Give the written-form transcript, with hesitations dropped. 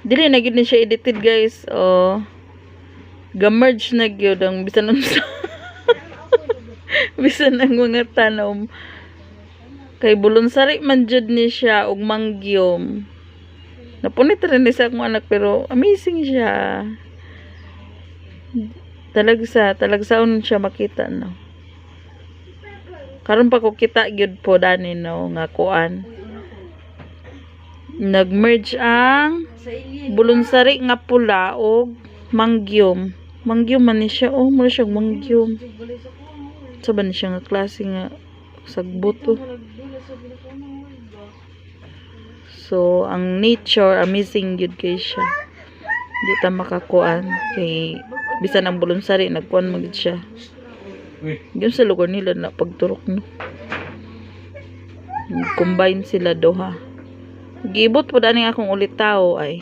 Dili na gid ni siya edited guys. Oh. Ga-merge na gyud ang bisan ang bisan ang mga tanom. Kay bulunsari man jud ni siya og mangyom. Napunit rin ni sa akong anak pero amazing siya. Talagsaon siya makita no. Karon pa ko kita gyud po dani no nga kuan. Nag-merge ang bulunsari nga pula og mangyom. Mangyom man ni siya. Oh, mo siya mangyom. Saban ni siya nga klase nga sagbuto. So, ang nature, amazing yun kay siya. Hindi ta makakuan. Kay, bisan ang bulunsari, nagkuan magid siya. Yun sa lugar nila na pagturok, no? Combine sila doha. Gibot po dani akong ulit tao, ay.